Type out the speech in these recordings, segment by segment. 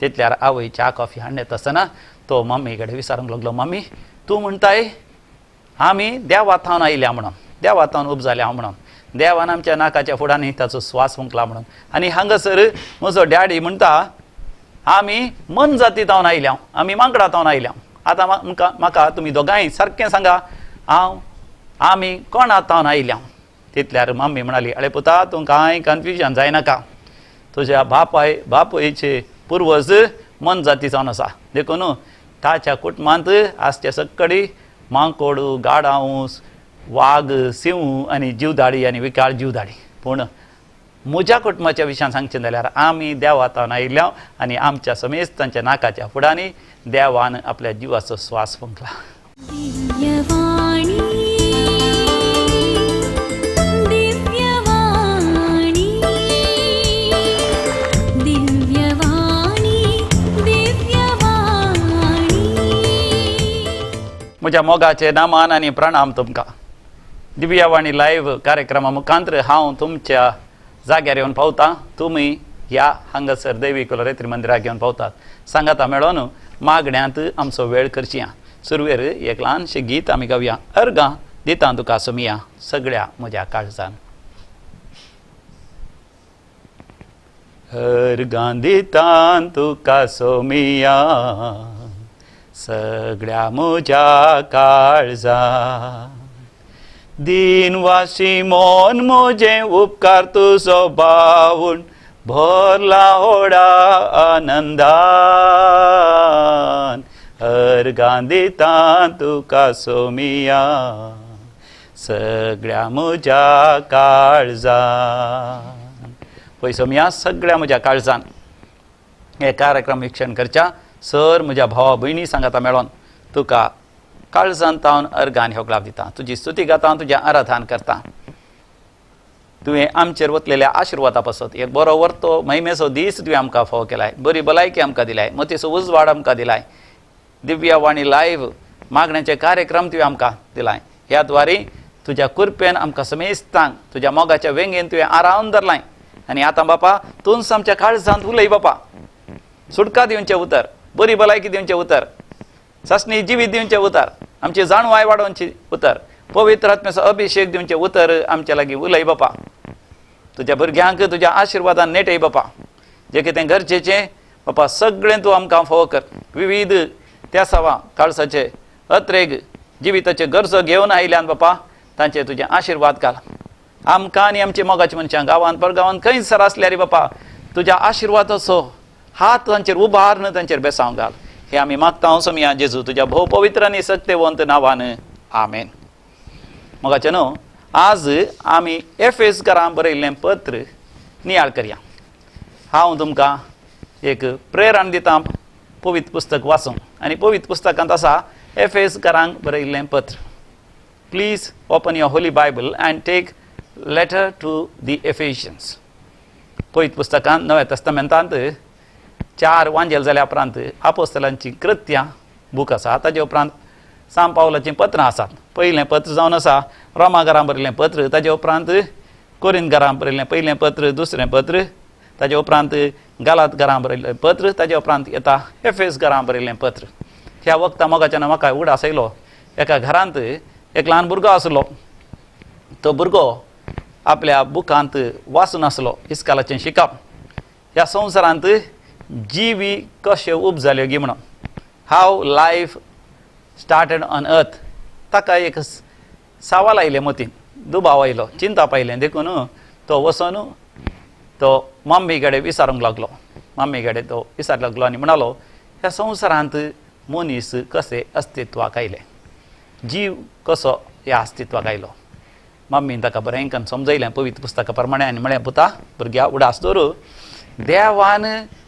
तितल्यार आवय च्या कॉफी हाडून येता आसतना तो मम्मी कडेन विचारूंक लागलो, मम्मी तूं म्हणटाय आमी देवाथावन आयल्या म्हणून, देवाथावन उब जाल्या हांव म्हणून, देवान आमच्या नाकाच्या फुडांनी ताचो स्वास फुंकला म्हणून, आनी हांगासर म्हजो डॅडी म्हणटा आमी मन जातीतावन आयल्या, आमी मांकडातावन आयल्या. आतां म्हाका तुमी दोगांय सारकें सांगा, आमी कोणातावन आयल्या? तितल्यार मम्मी म्हणाली, अळे पुता तूं कांय कन्फ्युजन जायनाका, तुज्या बापायचे पुर्वज मन जाती जावन आसा, देखून ताच्या कुटुंबांत आसचे सकडी मांकोड, गाडावूस, वाग, सिंह आनी जीवदाडी आनी विकाळ जीवदाडी. पूण म्हज्या कुटुंबाच्या विशयान सांगचें जाल्यार आमी देवातावन आयल्या आनी आमच्या समेस्त तांच्या नाकाच्या फुडांनी देवान आपल्या जिवाचो स्वास फुंकला. म्हज्या मोगाचे नामान आनी प्रणाम तुमकां. दिव्यवाणी लायव्ह कार्यक्रमा मुखांतर हांव तुमच्या जाग्यार येवन पावतां. तुमी ह्या हांगासर दैवी कुलरेत्री मंदिराक येवन पावतात. सांगाता मेळोन मागण्यांत आमचो वेळ करची. सुरवेर एक ल्हानशें गीत आमी गावया. अर्गां दितां तुका सोमिया सगळ्या म्हज्या काळजान. अर्गां दितां तुका सोमिया सगळ्या म्हज्या काळजान. दिनवासी मोन म्हजें उपकार तुजो भावून भरला व्हडा आनंदान. अर्गां दितां तुका सोमिया सगळ्या म्हज्या काळजान. पळय सोमिया सगळ्या म्हज्या काळजान हे कार्यक्रम विक्षण करच्या सर म्हज्या भावा भयणी सांगाता मेळोन तुका काळजान तावन अर्गान ह्यो ग्लाव दिता. तुजी स्तुती गाता, तुजें आराधन करता. तुवें आमचेर वतलेल्या आशिर्वादा पासत एक बरो वर्तो महिमेचो दीस तुवें आमकां फावो केलाय, बरी भलायकी आमकां दिलाय, मतीचो उजवाड आमकां दिलाय, दिव्यवाणी लायव्ह मागण्यांचे कार्यक्रम तुवें आमकां दिलाय. ह्या द्वारे तुज्या कृपेन आमकां समेस्तांक तुज्या मोगाच्या वेंगेन तुवें आरावन धरलाय. आनी आतां बापा तूंच आमच्या काळजांत उलय बापा. सुटका दिवचें उतर, बरी भलायकी दिवचें उतर, ससनी जिवीत दिवचें उतर, आमची जाणवाय वाडोवची उतर, पवित्र आत्म्याचो अभिशेक दिवचें उतर आमच्या लागीं उलय बापा. तुज्या भुरग्यांक तुज्या आशिर्वादान नेटय बापा. जें कितें गरजेचें बापा सगळें तूं आमकां फावो कर. विविध त्या सवा काळसाचे अत्रेग जिविताचे गरजो घेवन आयल्यान बापा तांचेर तुजें आशिर्वाद घाल. आमकां आनी आमच्या मोगाच्या मनशांक गांवांत परगांवांत खंय सर आसल्यार बापा तुज्या आशिर्वादाचो हात तांचेर उबारन तांचेर बेसांव घाल. हे आमी मागता सोमिया जेजू तुज्या भोव पवित्र आनी सत्यवंत नांवान आमेन. मोगाचे न्हू आज आमी एफेसकारांक बरयल्लें पत्र नियाळ करया. हांव तुमकां एक प्रेरण दितां पवित्र पुस्तक वाचूंक. आनी पवित्र पुस्तकांत आसा एफेसकारांक बरयल्लें पत्र. Please open your holy Bible and take letter to the Ephesians. पवित्र पुस्तकांत नव्या तस्तामेंतांत 4 वांजेल जाल्या उपरांत आपोस्तलांची कृत्यां बूक आसा. ताजे उपरांत सांत पावलाचीं पत्रां आसात. पयलें पत्र जावन आसा रोमाकारांक बरयल्लें पत्र, ताजे उपरांत कोरिंथकारांक बरयल्लें पयलें पत्र, दुसरें पत्र, ताजे उपरांत गालातकारांक बरयल्लें पत्र, ताजे उपरांत येता एफेसकारांक बरयल्लें पत्र. ह्या वक्ता मोगाच्यान म्हाका उगडास आयलो. एका घरांत एक ल्हान भुरगो आसलो. तो भुरगो आपल्या बुकांत वाचून आसलो इस्कालाचें शिकप. ह्या संवसारांत जिवी कश्यो उब जाल्यो गी म्हणून, हाव लायफ स्टार्टेड ऑन अर्थ. ताका एक सवाल आयले मतीन, दुबाव आयलो, चिंता पायलें. देखून तो वचून तो मम्मी कडेन विचारूंक लागलो. मम्मी कडेन तो विचारूंक लागलो आनी म्हणालो ह्या संवसारांत मनीस कशें अस्तित्वाक आयले, जीव कसो ह्या अस्तित्वाक आयलो. मम्मीन ताका बरें करून समजयलें पवित्र पुस्तका प्रमाणे आनी म्हळें पुता भुरग्या उडास दवर, देवान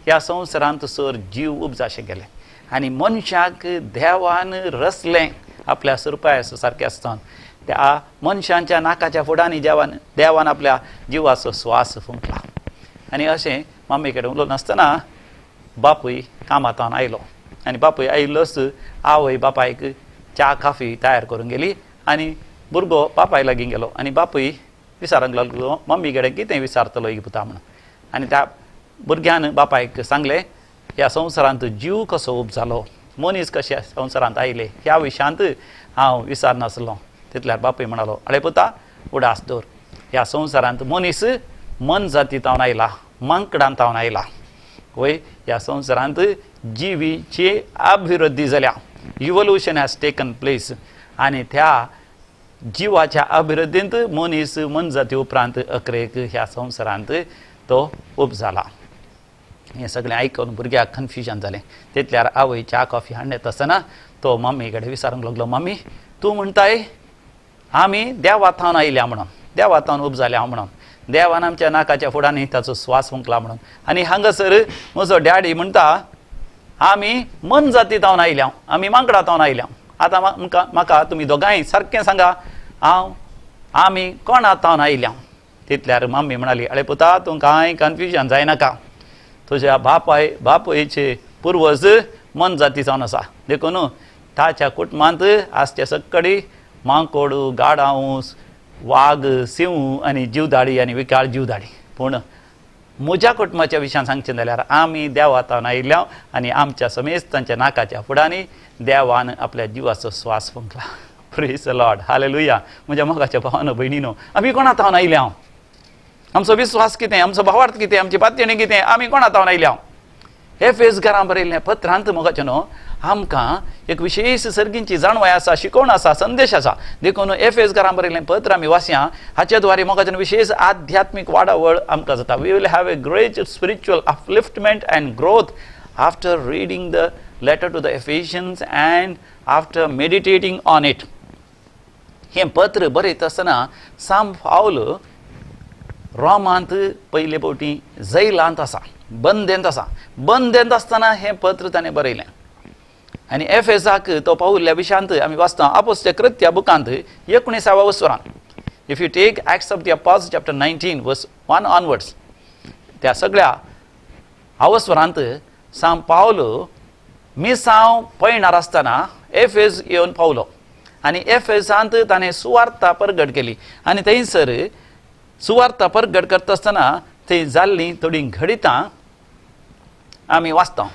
ह्या संवसारांत सर जीव उपजाशें केलें आनी मनशाक देवान रचलें आपल्या सुरपायस सारकें आसता. त्या मनशांच्या नाकाच्या फुडांनी देवान आपल्या जिवाचो स्वास फुंकला. आनी अशें मम्मी कडेन उलोवन आसतना बापूय कामांतावन आयलो. आनी बापूय आयिल्लोच आवय बापायक च्या कॉफी तयार करून गेली आनी भुरगो बापाय लागीं गेलो. आनी बापूय विचारूंक लागलो मम्मी कडेन कितें विचारतलो ही पुता म्हणून. आनी त्या भुरग्यान बापायक सांगलें ह्या संवसारांत जीव कसो उब जालो, मनीस कशे संवसारांत आयले, ह्या विशयांत हांव विचारनासलो. तितल्यार बापूय म्हणालो, आळे पुता उडास दवर. ह्या संवसारांत मनीस मन जातींतावन आयला, मांकडांतावन आयला. वय ह्या संवसारांत जिवीची अभिवृद्धी जाल्या, इवोल्युशन हॅज टेकन प्लेस. आनी त्या जिवाच्या अभिवृद्धींत मनीस मनजाती उपरांत अकरेक ह्या संवसारांत तो उब जाला. हें सगळें आयकून भुरग्याक कन्फ्युजन जालें. तितल्यार आवय च्या कॉफी हाडून येता आसतना तो मम्मी कडेन विचारूंक लागलो, मम्मी तूं म्हणटाय आमी देवातावन आयल्या म्हणून, देवातावन उब जाल्या म्हणून, देवान आमच्या नाकाच्या फुडांनी ताचो स्वास फुंकला म्हणून. आनी हांगासर म्हजो डॅडी म्हणटा आमी मन जातींतावन आयल्या, आमी मांकडांतावन आयल्या. आतां म्हाका तुमी दोगांय सारकें सांगा, आमी कोणातावन आयल्या? तितल्यार मम्मी म्हणाली, आळे पुता तूं कांय कन्फ्युजन जायनाका. तुज्या बापायचे पुर्वज मन जाती जावन आसा, देखून ताच्या कुटुंबांत आसचे सक्कडी मांकोड, गाडावूस, वाग, सिंह आनी जीवदाडी आनी विकाळ जीवदाडी. पूण म्हज्या कुटुंबाच्या विशयान सांगचें जाल्यार आमी देवातावन आयल्या आनी आमच्या समेस्त तांच्या नाकाच्या फुडांनी देवान आपल्या जिवाचो स्वास फुंकला. Praise the lord, hallelujah. म्हज्या मोगाच्या भावानो भयणीनो, आमी कोणातावन आयल्या? आमचो विश्वास कितें, आमचो भावार्थ कितें, आमची पातयणी कितें, आमी कोणातावन आयल्या? एफेसकारांक बरयल्लें पत्रांत मोगाचें न्हू आमकां एक विशेश सर्गींची जाणवाय आसा, शिकोवण आसा, संदेश आसा. देखून एफेसकारांक बरयल्लें पत्र आमी वाचया. हाचे द्वारे मोगाचें विशेष आध्यात्मीक वाडावळ आमकां जाता. We will have a great spiritual upliftment and growth after reading the letter to the Ephesians and after meditating on it. हें पत्र बरयता आसतना सांत पावल रोमांत पयले फावटी जैलांत आसा, बंदेंत आसा. बंदेंत आसतना हें पत्र ताणें बरयलें. आनी एफेसाक तो पावुल्ल्या विशयांत आमी वाचता आपोस्तलीं कृत्या बुकांत 19व्या वसरांत. If you take Acts of the Apostles chapter 19 verse 1 onwards, त्या सगळ्या अवस्वरांत सांत पावल मिसांव पळयणार आसतना एफेस येवन पावलो. आनी एफेसांत ताणें सुवार्ता परगट केली. आनी थंयसर सुवार्ता परगट करता आसतना थंय जाल्लीं थोडीं घडितां आमी वाचता.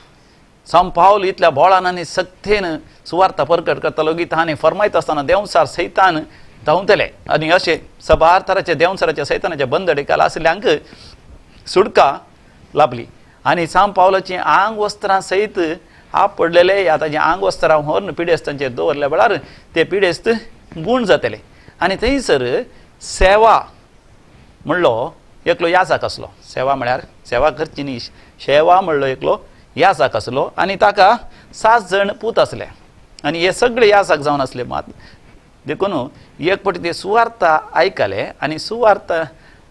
सांत पावल इतल्या बोळान आनी सक्तेन सुवार्ता परगट करतालो की ताणें फरमायता आसतना देंवसार सैतान धांवतले. आनी अशें सबार तरांच्या देंवसाराच्या सैतानाच्या बंदडेकाल आसल्यांक सुडका लाभली. आनी सांत पावलाचीं आंग वस्त्रां सयत पडलेले ह्या ताचें आंग वस्त्रां व्हरून पिडेस्तांचेर दवरल्या वेळार ते पिडेस्त गूण जातले. आनी थंयसर सेवा म्हणलो एकलो याजक आसलो. सेवा म्हळ्यार सेवा करची न्ही, सेवा म्हणलो एकलो याजक आसलो. आनी ताका 7 जण पूत आसले. आनी हे सगळे याजक जावन आसले. मात देखून एक फावटी ते सुवार्ता आयकले. आनी सुवार्ता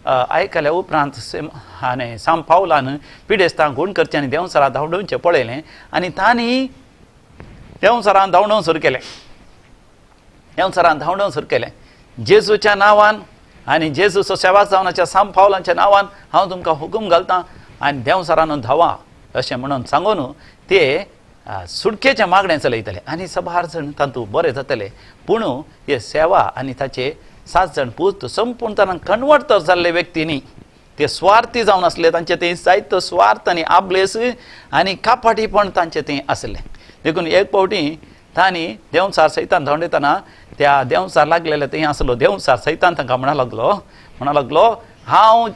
आयकल्या उपरांत आनी सांत पावलान पिडेस्तांक गूण करचें आनी देंवसारां धांवडोवचें पळयलें. आनी तांणी देंवसारां धांवडोवंक सुरू केलें. देंवसारां धांवडोवंक सुरू केलें जेजूच्या नांवान. आनी जेजूचो सेवाक जावनाच्या सांत पावलांच्या नांवान हांव तुमकां हुकूम घालतां आनी देंवसारान धांवा अशें म्हणून सांगून ते सुटकेच्या मागणें चलयतले. आनी सबार जण तातूंत बरें जातले. पूण हे सेवा आनी ताचे 7 जण पूत संपूर्ण तरान कन्वर्ट तर जाल्ले व्यक्ती न्ही, ते स्वार्थी जावन आसले. तांचे थंय जायतो स्वार्थ आनी आबलेस आनी कापाटीपण तांचे थंय आसलें. देखून एक फावटी तांणी देंवसार सैतान धांवडयतना त्या देंवसार लागलेले थंय आसलो देंवसार सैतान तांकां म्हणा लागलो हांव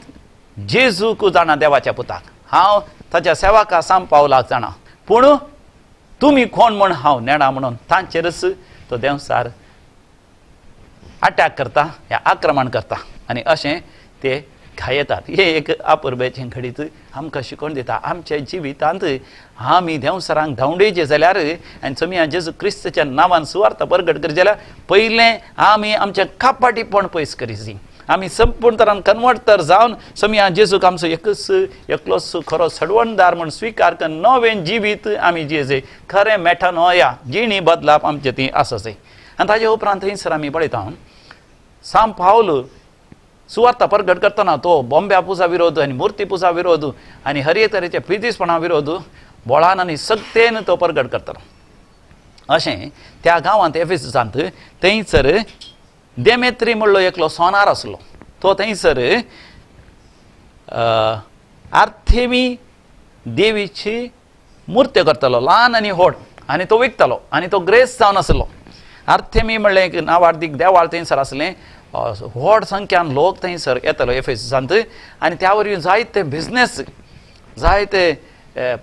जेजूक जाणा, देवाच्या पुताक हांव ताच्या सेवाका सांत पावलाक जाणा, पूण तुमी कोण म्हण हांव नेणा म्हणून तांचेरच तो देंवसार अटॅक करता, हे आक्रमण करता. आनी अशें ते घायेतात. हे एक अपुर्बेचें घडीत आमकां शिकोवन दिता. आमच्या जिवितांत आमी देंवसारांक धांवडयचे जाल्यार आनी तुमी जेजू क्रिस्ताच्या नांवान सुवार्ता परगट करी जाल्यार पयलें आमी आमचें कापाटीपण पयस करीत. आमी संपूर्ण तरान कन्वर्ट तर जावन समिया जेजूक आमचो एकलोच खरो सडवणदार म्हूण स्विकार करून नवें जिवीत आमी जियेचे. खरें मेठानोया जिणी बदलाप आमचे ती आसाचे. आनी ताजे उपरांत थंयसर आमी पळयता सांत पावल सुवार्ता परगट करतना तो बॉम्ब्या पुजा विरोध आनी मुर्ती पुजा विरोध आनी हर एक तरेच्या प्रितीसपणा विरोध बोळान आनी सक्तेन तो परगट करतलो. अशें त्या गांवांत एफेसांत थंयसर देमेत्री म्हणलो एकलो सोनार आसलो. तो थंयसर आर्थेमी देवीची मुर्त्यो करतलो ल्हान आनी व्हड आनी तो विकतालो आनी तो ग्रेस जावन आसलो. आर्थेमी म्हणलें एक नांवार्थीक देवाळ थंयसर आसलें. व्हड संख्यान लोक थंयसर येतालो एफेसांत आनी त्या वरवीं जायते बिझनेस जायते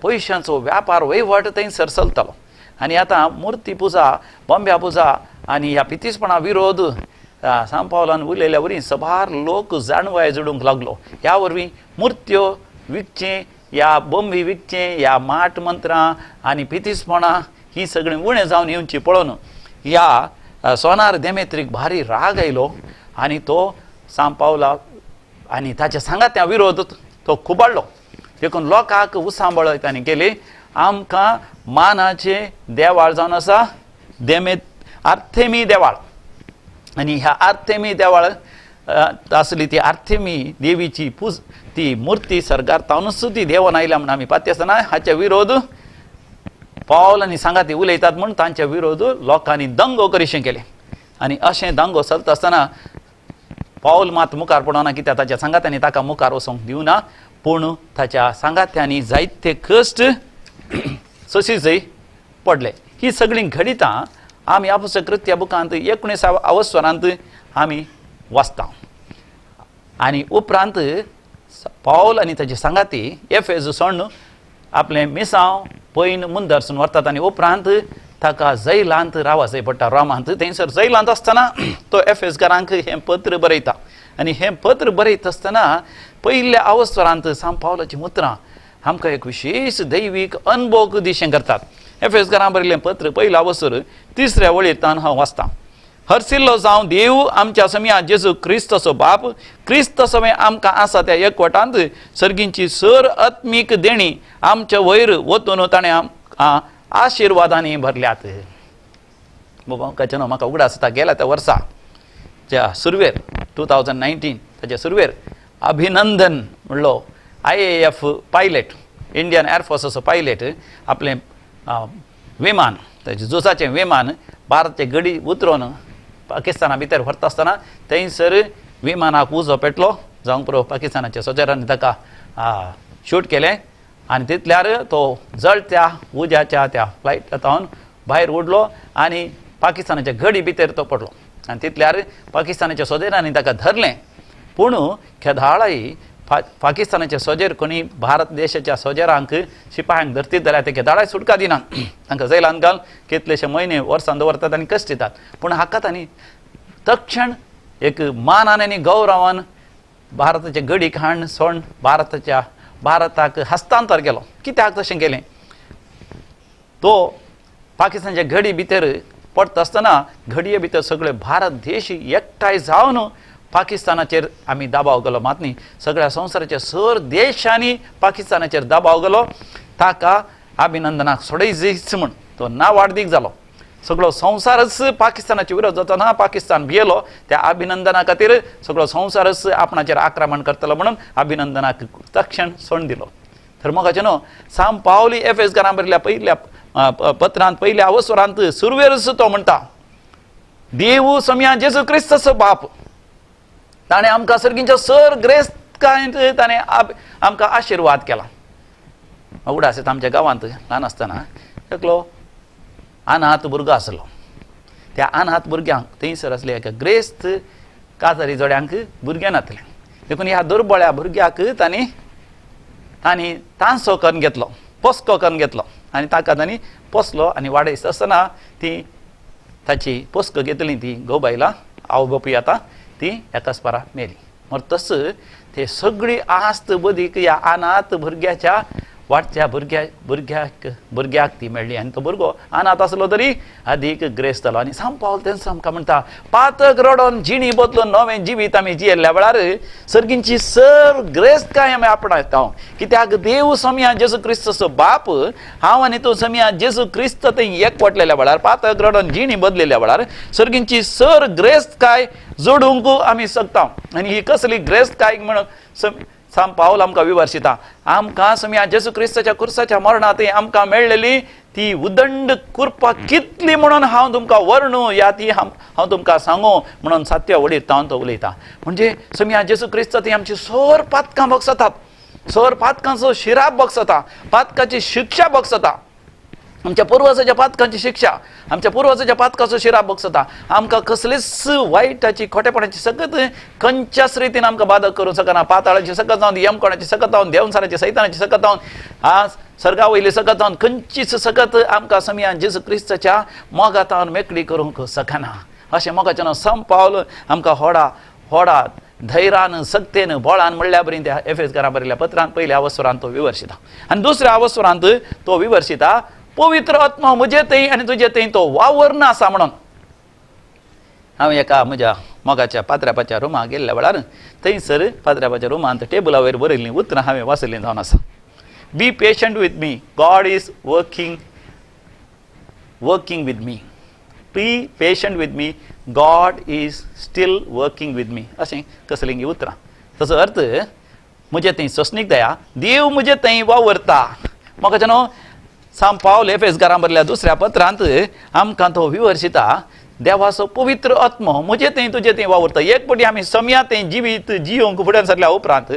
पयशांचो व्यापार वहिवाट थंयसर चलतालो. आनी आतां मुर्ती पुजा बॉम्ब्या पुजा आनी ह्या पितीसपणा विरोध सांत पावलान उलयल्या वरी सबार लोक जाणवाय जोडूंक लागलो. ह्या वरवीं मुर्त्यो विकचें ह्या बॉम्बी विकचें ह्या माट मंत्रां आनी पितीसपणां ही सगळीं उणें जावन येवची पळोवन ह्या सोनार देमेत्रीक भारी राग आयलो आनी तो सांत पावला आनी ताच्या सांगात्या विरोध तो खुबाळ्ळो. देखून लोकांक उसांबळयत आनी केली आमकां मानाचें देवाळ जावन आसा आर्थेमी देवाळ. आनी ह्या आर्थेमी देवाळ आसली ती आर्थेमी देवीची ती मुर्ती सरकार तावनूच ती देवन आयल्या म्हणून आमी पाती आसतना हाचे विरोध पावल आनी सांगाती उलयतात म्हूण तांचे विरोध लोकांनी दंगो करीशें केलें. आनी अशें दंगो चलता आसतना पावल मात मुखार पडना कित्याक ताच्या सांगात्यांनी ताका मुखार वचोंक दिवना. पूण ताच्या सांगात्यांनी जायते कश्ट सोंसीचय पडले. ही सगळीं घडितां आमी आपुसल्या कृत्या बुकांत 19व्या अवस्वरांत आमी वाचता. आनी उपरांत पावल आनी ताचे सांगाती एफेस सोडून आपलें मिसांव पयन मुंदरसून व्हरतात आनी उपरांत ताका जैलांत रावचें पडटा रोमांत. थंयसर जैलांत आसतना तो एफेसकारांक हें पत्र बरयता आनी हें पत्र बरयता आसतना पयल्या अवस्वरांत सांत पावलाचीं उतरां आमकां एक विशेश दैवीक अनुभव दिशें करतात. एफेसकारांक बरयलें पत्र पयल्या अवस्वर 3ऱ्या वळेंतल्यान हांव वाचतां. हरसिल्लो जावं देव आमच्या समिया जेजू क्रिस्तचो बाप क्रिस्त समें आमकां आसा त्या एकवटांत सर्गींची सर आत्मीक देणी आमच्या वयर वतून ताणें आमकां आशिर्वादांनी भरल्यात. म्हाका उगडास जाता गेल्या त्या वर्सा सुरवेर 2019 ताच्या सुरवेर अभिनंदन म्हणलो IAF पायलट इंडियन एअरफोर्साचो पायलट आपलें विमान ताचें झुजाचें विमान भारताचे गडी उतरोवन पाकिस्ताना भितर व्हरता आसतना थंयसर विमानाक उजो पेटलो जावंक पुरो पाकिस्तानाच्या सोजेरांनी ताका शूट केलें आनी तितल्यार तो जळत्या उज्याच्या त्या फ्लायटांतल्यान भायर उडलो आनी पाकिस्तानाच्या गडी भितर तो पडलो आनी तितल्यार पाकिस्तानाच्या सोजेरांनी ताका धरलें. पूण खेदाळाय पाकिस्तानाचे सोजेर कोणी भारत देशाच्या सोजेरांक शिपायांक धरतीत जाल्यार ते खेदाळाय सुटका दिनात. तांकां जैलांत घाल कितलेशे म्हयने वर्सां दवरतात आनी कश्ट दितात. पूण हाका तांणी तक्षण एक मानान आनी गौरवान भारताचे गडीक हाडून सोडून भारताक हस्तांतर केलो. कित्याक तशें केलें? तो पाकिस्तानाच्या घडी भितर पडटा आसतना घडये भितर सगळे भारत देश एकठांय जावन पाकिस्तानाचेर आमी दबाव केलो. मात न्ही सगळ्या संवसाराच्या सर देशांनी पाकिस्तानाचेर दबाव केलो. ताका अभिनंदनाक सोडयच म्हूण तो नावाडदीक जालो. सगळो संवसारच पाकिस्तानाचे विरोध जातना पाकिस्तान भियेलो. त्या अभिनंदना खातीर सगळो संवसारच आपणाचेर आक्रमण करतलो म्हणून अभिनंदनाक तक्षण सोडून दिलो. तर मोगाचे न्हू सांत पावली एफेसकारांक बरयल्या पयल्या पत्रांत पयल्या अवस्वरांत सुरवेरच तो म्हणटा देव समिया जेजू क्रिस्तचो बाप ताणें आमकां सर्गींच्या सर ग्रेस्तांत ताणें आमकां आशिर्वाद केला. उगडास येता आमच्या गांवांत ल्हान आसतना एकलो अनाथ भुरगो आसलो. त्या अनाथ भुरग्यांक थंयसर आसले एका ग्रेस्त काजारी जोड्यांक भुरगें नासलें. देखून ह्या दुर्बळ्या भुरग्याक तांणी तांसो करून घेतलो पोसको करून घेतलो आनी ताका तांणी पोसलो आनी वाडयत आसतना ती ताची पोसको घेतली ती घोव आवय बापूय आतां ती एकाच पारा मेली. मर तस ते सगळी आस्त बदीक ह्या अनाथ भुरग्याच्या वाडच्या भुरग्याक ती मेळ्ळी आनी तो भुरगो अनाथ आसलो तरी अदीक ग्रेस्त जालो. आनी सांत पावल तेंच आमकां म्हणटा पातक रडोन जिणी बदलून नवें जिवीत आमी जियेल्ल्या वेळार सर्गींची सर ग्रेस्तकाय आमी आपणायता. कित्याक देव समिया जेजू क्रिस्तचो बाप हांव आनी तूं समिया जेजू क्रिस्त थंय एकवटलेल्या वेळार पातक रडोन जिणी बदलेल्या वेळार सर्गींची सर ग्रेस्तकाय जोडूंक आमी शकता. आनी ही कसली ग्रेस्तकाय म्हणून सांत पावल आमकां विवरशिता. आमकां समिया जेजू क्रिस्ताच्या कुर्साच्या मरणांत आमकां मेळ्ळेली ती उदंड कृपा कितली म्हणून हांव तुमकां वर्णू या ती हांव तुमकां सांगू म्हणून सातव्या वडीर तावन तो उलयता. म्हणजे समिया जेजू क्रिस्त ती आमची सर पातकां बगसतात सर पातकांचो शिराप बगसता, पातकाची शिक्षा बगसता, आमच्या पूर्वजाच्या पातकांची शिक्षा, आमच्या पूर्वजाच्या पातकाचो शिराप बगसता, आमकां कसलीच वायटाची खोटेपणाची सकत खंयच्याच रितीन आमकां बाधक करूं शकना. पाताळाची सकत जावन, यमकोणाची सकत जावन, देवसाराची सैतानाची सकत जावन, आज सर्गा वयली सकत जावन, खंयचीच सकत आमकां समियान जेजू क्रिस्ताच्या मोगातान मेकळी करूंक शकना. अशें मोगाच्यान संपावल आमकां होडात धैर्यान, सक्तेन, बळान म्हणल्या बरी त्या एफेसकारां बरयल्या पत्रांत पयल्या अवस्वरांत तो विवर्शिता. आनी दुसऱ्या अवस्वरांत तो विवर्शिता, पवित्र आत्मा म्हजे थंय आनी तुजे थंय तो वावरना आसा म्हणून. हांव एका म्हज्या मोगाच्या पात्र्यापाच्या रुमाक गेल्ल्या वेळार थंयसर पात्र्यापाच्या रुमांत टेबला वयर बरयल्लीं उतरां हांवें वाचलीं जावन आसा. Be patient with me, God is working with me. Be patient with me, God is still working with me. अशें कसलीं उतरां. ताचो अर्थ म्हजे थंय सोंसणीक दया, देव म्हजे थंय वावरता. म्हाका न्हू सांब पावल एफेसकारां बरयल्या दुसऱ्या पत्रांत आमकां तो विवर्शिता, देवाचो पवित्र आत्मो म्हजे थंय तुजे थंय वावरता. एक पटी आमी समया थंय जिवीत जियोंक फुड्यान सरल्या उपरांत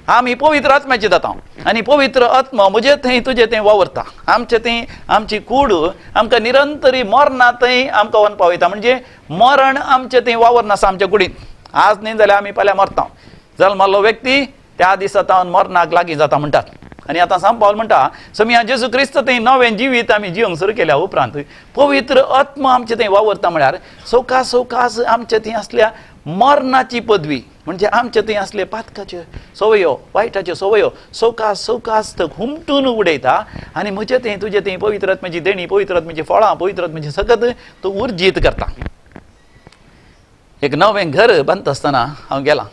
आमी पवित्र आत्म्याचे जाता आनी पवित्र आत्मो म्हजे थंय तुजे थंय वावरता. आमचे थंय आमची कूड आमकां निरंतरी मरना थंय आमकां व्हरून पावयता. म्हणजे मरण आमचे थंय वावरना आसा आमच्या कुडींत. आज न्ही जाल्यार आमी फाल्यां मरता. जल्मल्लो व्यक्ती त्या दिसा तावन मरणाक लागीं जाता म्हणटात. आनी आतां सांब पावल म्हणटा, समया जेजू क्रिस्त थंय नवें जिवीत आमी जियोंक सुरू केल्या उपरांत पवित्र आत्मा आमचे थंय वावरता. म्हळ्यार सवकास आमचे थंय असल्या मरणाची पदवी, म्हणजे आमचे थंय असले पातकाच्यो सवयो, वायटाच्यो सवयो सवकास हुमटून उडयता. आनी म्हजे थंय तुजे थंय पवित्र आत्म्याची देणी, पवित्र आत्म्याची फळां, पवित्र आत्म्याची सकत तो उर्जीत करता. एक नवें घर बांदता आसतना हांव गेलां.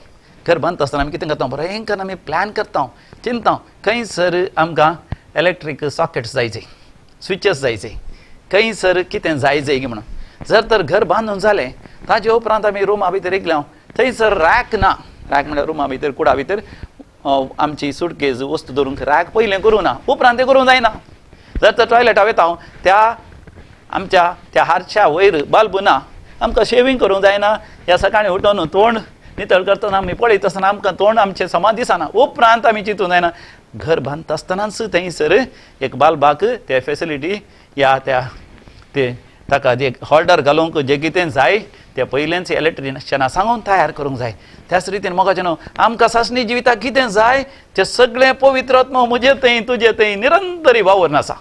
घर बांदता आसतना आमी कितें करता, बरें आमी प्लॅन करता, चिंता खंयसर आमकां इलेक्ट्रीक सॉकेट्स जायचे, स्विचेस जायचे, खंयसर कितें जायचे म्हणून. जर तर घर बांदून जालें ताजे उपरांत आमी रुमा भितर येयल्या, थंयसर रॅक ना. रॅक म्हळ्यार रुमा भितर कुडा भितर आमची सुटकेस वस्तू दवरूंक रॅक पयलें करूं ना, उपरांत तें करूंक जायना. जर तर टॉयलेटा वयता त्या आमच्या त्या हारच्या वयर बल्ब ना, आमकां शेविंग करूंक जायना. ह्या सकाळीं उठून तोंड नितळ करतना आमी पळयत आसतना आमकां तोंड आमचें समान दिसना. उपरांत आमी चिंतूंक जायना. घर बांदता आसतनाच थंयसर एक बाल्बाक ते फेसिलिटी या ते ताका एक होल्डर घालूंक जें कितें जाय तें पयलेंच इलेक्ट्रिशियना सांगून तयार करूंक जाय. त्याच रितीन मोगाचें न्हू, आमकां सासणी जिविताक कितें जाय तें सगळें पवित्र आत्मा म्हजे थंय तुजे थंय निरंतरी वावरून आसा.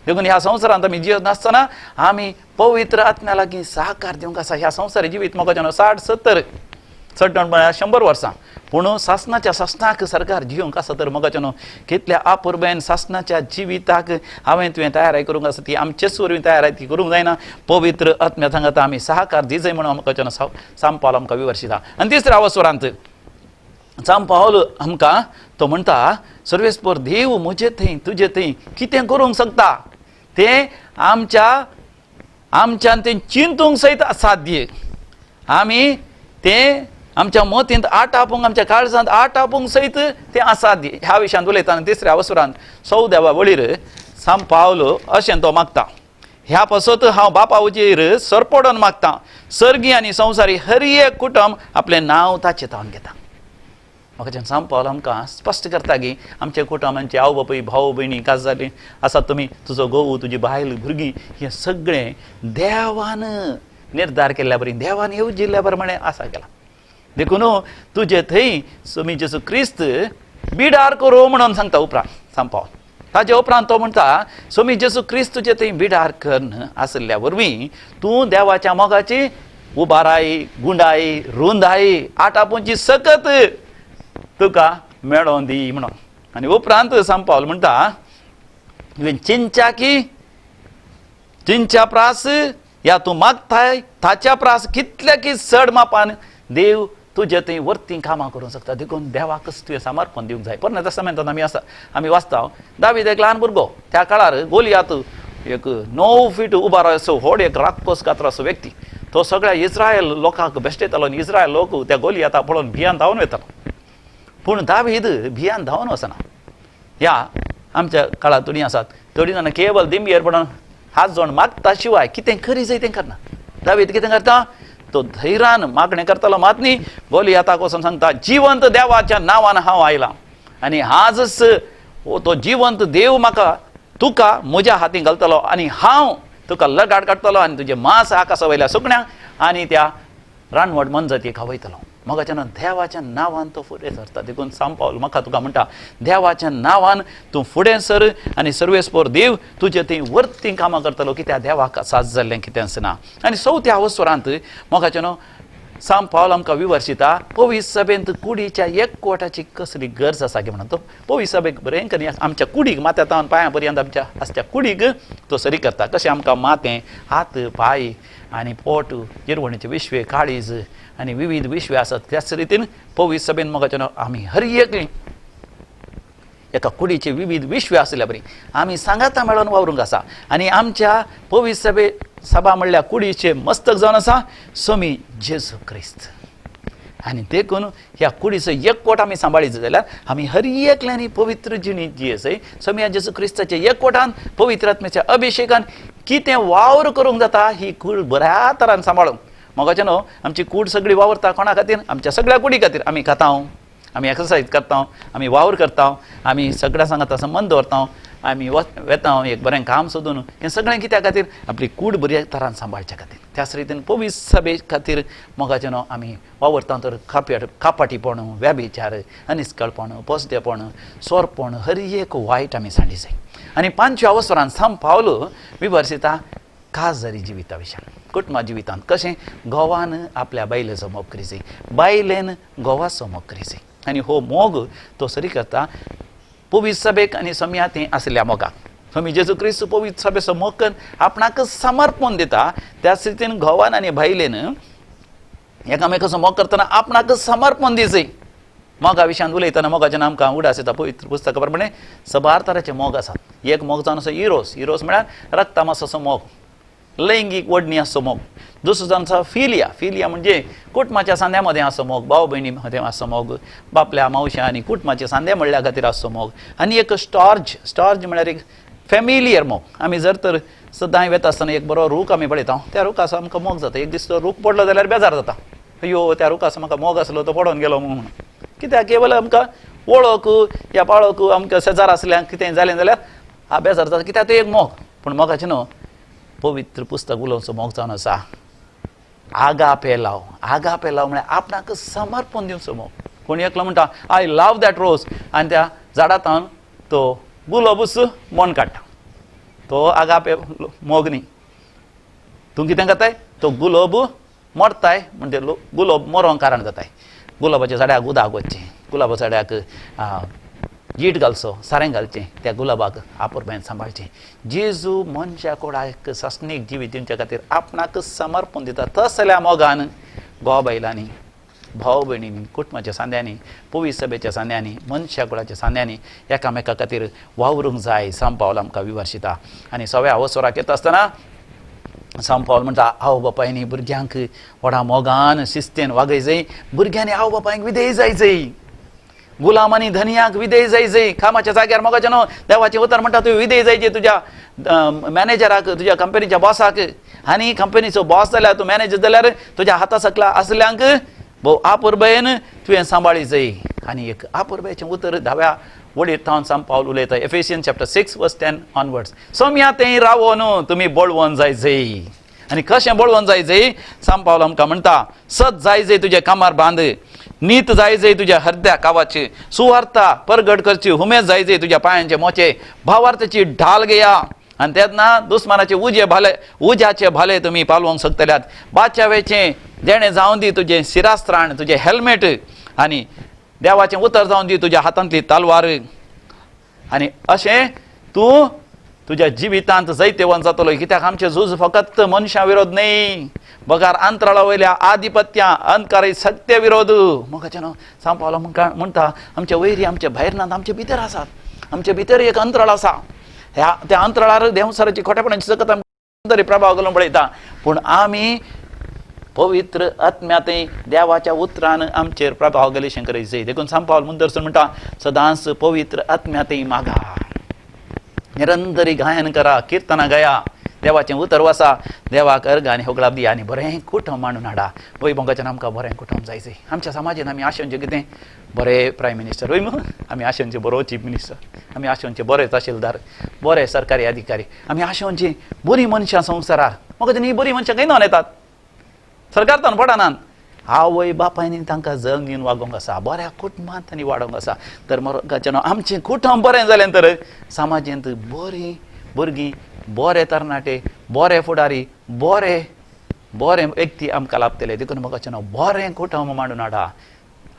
देखून ह्या संवसारांत आमी जियत नासतना आमी पवित्र आत्म्या लागीं सहकार दिवंक आसा. ह्या संवसारी जिवीत मोगाचें न्हू 60-70 म्हळ्यार 100 वर्सां, पूण सासणाक सरकार जियोंक आसा. तर मोगाचें न्हू कितल्या अपुर्बेन सासणाच्या जिविताक हांवें तुवें तयारी करूंक आसा. ती आमचेच वरवीं तयारी ती करूंक जायना. पवित्र आत्म्या सांगता आमी सहकार दिजय म्हणून मोगाचें न्हू सांब पावल आमकां विवर्शिता. आनी तिसऱ्या अवस्वरांत सांब पावल आमकां तो म्हणटा, सर्वेस्पर देव म्हजे थंय तुजे थंय कितें करूंक शकता तें आमच्यान तें चिंतूंक सयत असाध्य. आमी तें आमच्या मतींत आटापूंक, आमच्या काळजांत आटापूंक सयत तें असाध्य. ह्या विशयान उलयतना तिसऱ्या अवसरांत 14व्या वळीर सांब पावल अशें तो मागता, ह्या पासत हांव बापा उजेर सरपडोन मागता, सर्गी आनी संवसारी हर एक कुटुंब आपलें नांव ताचें तावन घेता. म्हाका सांब पावल आमकां स्पश्ट करता की आमचे कुटुंबांचे आवय बापूय, भाव भयणी, काजाली आसा, तुमी, तुजो घोव, तुजी बायल, भुरगीं, हें सगळें देवान निर्धार केल्ल्या बरी, देवान येवजिल्ल्या प्रमाणे आसा केला. देखून तुजे थंय तुमी जेजू क्रिस्त बिडार करूं म्हणून सांगता उपरांत सांब पावल. ताजे उपरांत तो म्हणटा, सोमी जेजू क्रिस्त तुजे थंय बिडार करन आसल्या वरवीं तूं देवाच्या मोगाची उबाराय, गुंडाय, रुंदाय, आटापूंची सकत तुका मेळोवन दी म्हणून. आनी उपरांत सांब पावल म्हणटा, चिंच्या प्रास या तूं मागताय ताच्या प्रास कितल्या की चड मापान देव तुजे थंय वर्ती कामां करूंक शकता. देखून देवाकच तुवें समर्पण दिवंक जाय. पोरण्या तस्तामेंतांत आमी वाचता, दावीद एक ल्हान भुरगो, त्या काळार गोलियात एक 9 फीट उबा असो व्हड एक राक्षस कातर असो व्यक्ती, तो सगळ्या इस्रायल लोकांक बेश्टयतालो आनी इस्रायल लोक त्या गोलियाता पळोवन भियान धांवन वयतालो. पूण दावीद भियान धांवन वचना. ह्या आमच्या काळांत थोडीं आसात, थोडीं जाणां केवळ दिंबयेर पडोन हात जोड मागता शिवाय कितें करी जाय तें करना. दावीद कितें करता, तो धैर्यान मागणें करतालो. मात न्ही, गोलियाताक वचून सांगता, जिवंत देवाच्या नांवान हांव आयलां आनी आजच तो जिवंत देव म्हाका तुका म्हज्या हातीन घालतलो आनी हांव तुका लगाड काडटलो आनी तुजें मांस आकाशा वयल्या सुकण्यांक आनी त्या रानवट मनजतीक खावयतलो. मगाच्यान देवाच्या नांवान तो फुडें सरता. देखून सांब पावल म्हाका तुका म्हणटा देवाच्या नांवान तूं फुडें सर आनी सर्वेस्पोर देव तुजें थंय वर्ती कामां करतलो कित्याक देवाक साज जाल्लें कितेंच ना. आनी 4थ्या अवसरांत मगाच्यान सांब पावल आमकां विवर्शिता पवित्र सभेंत कुडीच्या एकवटाची कसली गरज आसा की म्हणून तो पवित्र सभेक बरें करी आमच्या कुडीक माथ्यान पांयां पर्यंत आमच्या आसच्या कुडीक तो सरी करता. कशें आमकां मातें हात पांय आनी पोट जिरवणीचे विश्वे काळीज आनी विविध विश्वे आसात त्याच रितीन पवित्र सभेन मगाच्यान आमी हर एक एका कुडीचे विविध विश्वे आसल्या बरी आमी सांगाता मेळोन वावरूंक आसा. आनी आमच्या पवित्र सभे सभा म्हणल्यार कुडीचे मस्तक जावन आसा स्वामी जेजू क्रिस्त. आनी देखून ह्या कुडीचो एकवट आमी सांबाळीत जाल्यार आमी हर एकल्यांनी पवित्र जिणी जी आसा स्वामी जेजू क्रिस्ताच्या एकवटान पवित्र आत्म्याच्या अभिशेकान कितें वावर करूंक जाता ही कूड बऱ्या तरान सांबाळूंक. मगाच्यान आमची कूड सगळी वावरता कोणा खातीर आमच्या सगळ्या कुडी खातीर. आमी खाता आमी एक्सरसायज करता आमी वावर करता आमी सगळ्या सांगात संबंद दवरता आमी वेता एक बरें काम सोदून हें सगळें कित्या खातीर आपली कूड बऱ्या तरान सांबाळच्या खातीर. त्याच रितीन पवित्र सभे खातीर मगाच्यान आमी वावरता तर कापाटीपण व्याभिचार अनिश्कळपण पोसदेपण सोरपण हर एक वायट आमी सांडी जाय. आनी 5व्या अवसरान सांब पावलो विवर्सिता काजरी जिविता विशयान कुटुंबा जिवितांत कशें घोवान आपल्या बायलेचो मोग करी जाय बायलेन घोवाचो मोग करी जाय. आनी हो मोग तो सरी करता पवित्र सभेक आनी सम्या थंय आसल्या मोगाक. स्वामी जेजू क्रिस्त पवित्र सभेचो मोग करून आपणाक समर्पण दिता. त्याच रितीन घोवान आनी बायलेन एकामेकाचो मोग करतना आपणाक समर्पण दी जाय. मोगा विशयान उलयतना मोगाच्यान आमकां उडास येता पवित्र पुस्तका प्रमाणे 12 तरांचे मोग आसात. एक मोग जावन आसा इरोस. इरोस म्हळ्यार रक्तामासाचो मोग लैंगीक ओडणी आसचो मोग. दुसरो जावन आसा फिलिया. फिलिया म्हणजे कुटुंबाच्या सांद्या मदें आसचो मोग भाव भयणी मदें आसचो मोग बापल्या मावश्या आनी कुटुंबाच्या सांद्या म्हणल्या खातीर आसचो मोग. आनी एक स्टॉर्ज. स्टॉर्ज म्हळ्यार एक फॅमिलियर मोग. आमी जर तर सदां वेता आसतना एक बरो रूख आमी पळयता त्या रुखाचो आमकां मोग जाता. एक दीस तो रूख पडलो जाल्यार बेजार जाता अयो त्या रुखाचो म्हाका मोग आसलो तो पडोवन गेलो म्हणून. कित्याक केवल आमकां वळख या पाळोक आमकां शेजार आसल्यांक कितें जालें जाल्यार हा बेजार जाता कित्याक तो एक मोग. पूण मोगाचें न्हू पवित्र पुस्तक उलोवचो मोग जावन आसा आगापे लाव. आगापे लाव म्हळ्यार आपणाक समर्पण दिवचो मोग. कोणी एकलो म्हणटा आय लव दॅट रोज आनी त्या झाडांत तो गुलाबूच मोन काडटा तो आगापे मोग न्ही. तूं कितें करताय तो गुलाब मरताय म्हणजे गुलाब मरोंक कारण जाताय. गुलाबाच्या झाडाक उदक वचचें गुलाबाच्या झाडाक जीट घालचो सारें घालचें त्या गुलाबाक आपुरबायेन सांबाळचें. जेजू मनशा कोणाक सस्नीक जिवीत दिवचे खातीर आपणाक समर्पण दिता. तसल्या मोगान घोव बायलांनी भाव भयणींनी कुटुंबाच्या सांद्यांनी पवित्र सभेच्या सांद्यांनी मनशा कुळाच्या सांद्यांनी एकामेका खातीर वावरूंक जाय. सांब पावल आमकां विवर्शिता. आनी 6व्या अवसराक येता आसतना सांब पावल म्हणटा आवय बापायनी भुरग्यांक व्हडा मोगान शिस्तेन वागय जाय. भुरग्यांनी आवय बापायक विधेय जाय. गुलामांनी धनियाक विधेय जाय. कामाच्या जाग्यार मोगाचें न्हू देवाचें उतर म्हणटा तुवें विधेय जायचें तुज्या मॅनेजराक तुज्या कंपनीच्या बॉसाक. आनी कंपनीचो बॉस जाल्यार तूं मॅनेजर जाल्यार तुज्या हाता सकला आसल्यांक भोव आपुरबायेन तुवें सांबाळी जाय. आनी एक आपुरबायेचें उतर 10व्या वडीर थावन सांब पावल उलयता एफेसियन चॅप्टर 6:10 ऑनवर्ड्स. सोम्या तें रावो न्हू तुमी बळवोन जाय. आनी कशें बळवोन जाय सांब पावल आमकां म्हणटा सत जाय तुजे कामार बांद नीत जाय तुज्या हृदया कावाची सुवार्ता परगट करची उमेद जाय तुज्या पांयांचे मोचे भावार्थाची ढाल घेया. आनी तेन्ना दुस्मानाचे उज्याचे भाले तुमी पालवंक शकतल्यात. बाच्यावेचें जेणें जावन दी तुजें शिरास्त्राण तुजें हेल्मेट आनी देवाचें उतर जावन दी तुज्या हातांतली तालवार. आनी अशें तूं तुज्या जिवितांत जैतेवन जातलो. कित्याक आमचें झूज फकत मनशां विरोध न्ही बगार अंतराळा वयल्या आधिपत्या अंधकारी सत्य विरोध. मोगाचें न्हू सांब पावलो म्हणटा आमच्या वैरी आमच्या भायर नात आमचे भितर आसात. आमचे भितर एक अंतराळ आसा. त्या अंतराळार देवसराची खोटेपणाची सकत आमकां तरी प्रभाव घालून पळयता. पूण आमी पवित्र आत्म्यातय देवाच्या उतरान आमचेर प्रभाव घालीशें करीत जाय. देखून सांब पावल मुद्दरसून म्हणटा सदांच पवित्र आत्म्यातय मागा निरंतरी गायन करा कीर्तना गाया देवाचें उतर वसा देवाक अर्घ आनी होगळाब दी आनी बरें कुटुंब मांडून हाडा वैभवाच्यान आमकां बरें कुटुंब जायचें आमच्या समाजान आमी आशेवचें कितें बरें प्रायम मिनिस्टर वय आमी आशेवचें बरो चीफ मिनिस्टर आमी आशेवचें बरें तहसीलदार बरें सरकारी अधिकारी आमी आशेवचें बरीं मनशां संवसाराक म्हाका दिनी बरीं मनशां खंय नोन येतात सरकार तान पडनात आवय बापायनी तांकां जग दिवन वागोवंक आसा बऱ्या कुटुंबांत तांणी वाडोवंक आसा तर मोगाचें आमचें कुटुंब बरें जालें तर समाजांत बरीं भुरगीं बरे तरणाटे बरे फुडारी बरे बरे व्यक्ती आमकां लाभतले देखून मोगाचें नांव बरें कुटुंब मांडून हाडा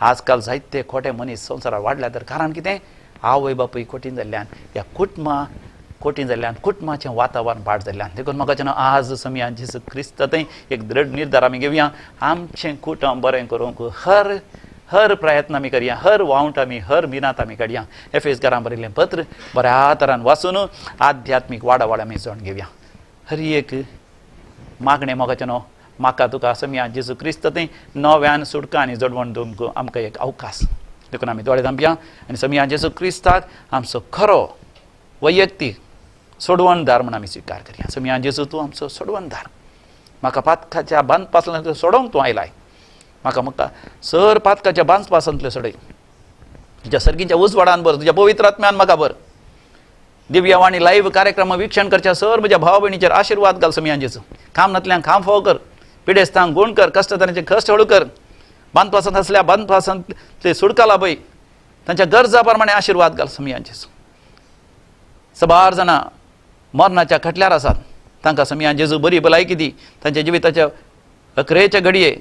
आजकाल जायते खोटे मनीस संवसारांत वाडल्या तर कारण कितें आवय बापूय खोटीन जाल्ल्यान ह्या कुटुंबां खोटीन जाल्ल्यान कुटुंबाचें वातावरण पाड जाल्ल्यान देखून मोगाचें नांव आज समियान जेसू क्रिस्त थंय एक दृढ निर्धार आमी घेवया आमचें कुटुंब बरें करूंक हर प्रयत्न आमी करया हर वावंट आमी हर मिनात आमी काडया एफेसकारांक बरयल्लें पत्र बऱ्या तरान वाचून आध्यात्मीक वाडावळ आमी जावन घेवया हर एक मागणें मोगाचें न्हू म्हाका तुका समियान जेसू क्रिस्त थंय नव्यान सुटका आनी जडवण दिवंक आमकां एक अवकाश देखून आमी दोळे धांपया आनी समियान जेसू क्रिस्ताक आमचो खरो वैयक्तीक सोडवणदार म्हूण आमी स्विकार करया समियान जेसू तूं आमचो सोडवणदार म्हाका पातकाच्या बांद पासलांतलो सोडोवंक तूं आयलाय म्हाका सर पातकाच्या बांद पासंतले सोडय तुज्या सर्गीच्या उजवाडान भर तुज्या पवित्र आत्म्यान म्हाका भर दिव्यवाणी लायव्ह कार्यक्रम वीक्षण करच्या सर म्हज्या भाव भयणीचेर आशिर्वाद घाल समियान जेसू खामनांतल्यान खाम फोव कर पिडेस्तांक गुण कर कश्टदारांचे कश्ट हळू कर बांद पासंत आसल्या बांद पासंतले सुडका लाभय तांच्या गरजा प्रमाणे आशिर्वाद घाल समियान जेसू सबार जाणां मरणाच्या खटल्यार आसात तांकां समियान जेजू बरी भलायकी दी तांच्या जिविताच्या अकरेच्या घडये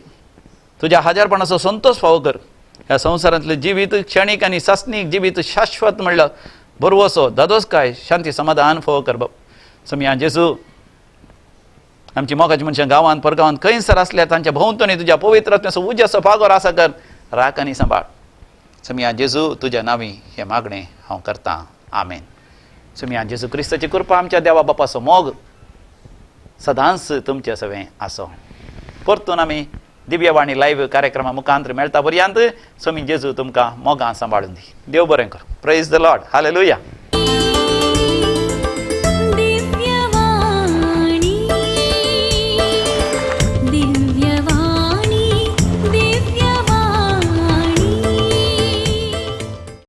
तुज्या हजारपणाचो संतोष फावो कर ह्या संवसारांतले जिवीत क्षणीक आनी सासनीक जिवीत शाश्वत म्हणल्यार बरवसो दादोसकाय शांती समाधान फावो कर बाब समियान जेजू आमची मोगाची मनशां गांवांत परगांवांत खंयसर आसल्यार तांच्या भोंवतणी तुज्या पवित्र आत्म्याचो उज्याचो फागोर आसा कर राख आनी सांबाळ समियान जेजू तुज्या नांवी हें मागणें हांव करतां आमेन समियान जेजू क्रिस्ताची कृपा आमच्या देवा बापाचो मोग सदांच तुमचे सवें आसो परतून आमी दिव्यवाणी लायव्ह कार्यक्रमा मुखांतर मेळटा पर्यंत समी जेजू तुमकां मोगां सांबाळून दी देव बरें कर प्रेज द लॉर्ड हालेलुया